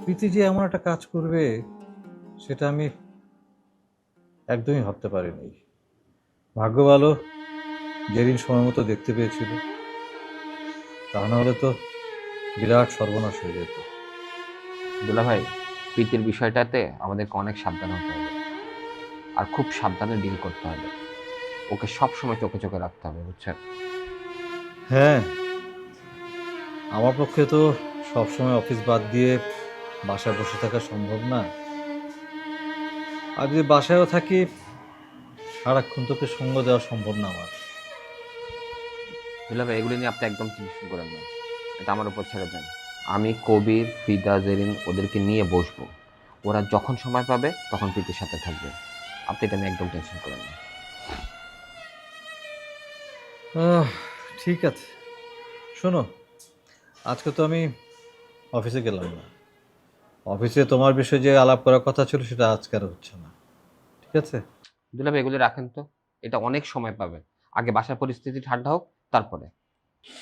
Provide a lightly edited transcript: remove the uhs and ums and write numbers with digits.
প্রীতি যে এমন একটা কাজ করবে সেটা আমি একদমই ভাবতে পারিনি। ভাগ্য ভালো যেদিন সময় মতো দেখতে পেয়েছিল, তা না হলে তো বিরাট সর্বনাশ হয়ে যেত। দুলা ভাই, প্রীতির বিষয়টাতে আমাদেরকে অনেক সাবধান হতে হবে, আর খুব সাবধানে ডিল করতে হবে। ওকে সব সময় চোখে চোখে রাখতে হবে, বুঝছেন? হ্যাঁ, আমার পক্ষে তো সবসময় অফিস বাদ দিয়ে বাসায় বসে থাকা সম্ভব না। আর যদি বাসায়ও থাকি, সারাক্ষণ তোকে সঙ্গ দেওয়া সম্ভব না আমার। দুলা ভাই, এগুলি নিয়ে আপনি একদম টেনশন করেন না, এটা আমার উপর ছেড়ে দেন। আমি কবির, ফিদা, জেরিন ওদেরকে নিয়ে বসবো। ওরা যখন সময় পাবে তখন প্রীতির সাথে থাকবে। আপনি এটা নিয়ে একদম টেনশন করেন না। আহ, ঠিক আছে, শোনো, আজকে তো আমি অফিসে গেলাম না। অফিসে তোমার বিষয়ে যে আলাপ করার কথা ছিল সেটা আজকে আর হচ্ছে না, ঠিক আছে? দুলা ভাই, এগুলি রাখেন তো, এটা অনেক সময় পাবে। আগে বাসার পরিস্থিতি ঠান্ডা হোক, তারপরে।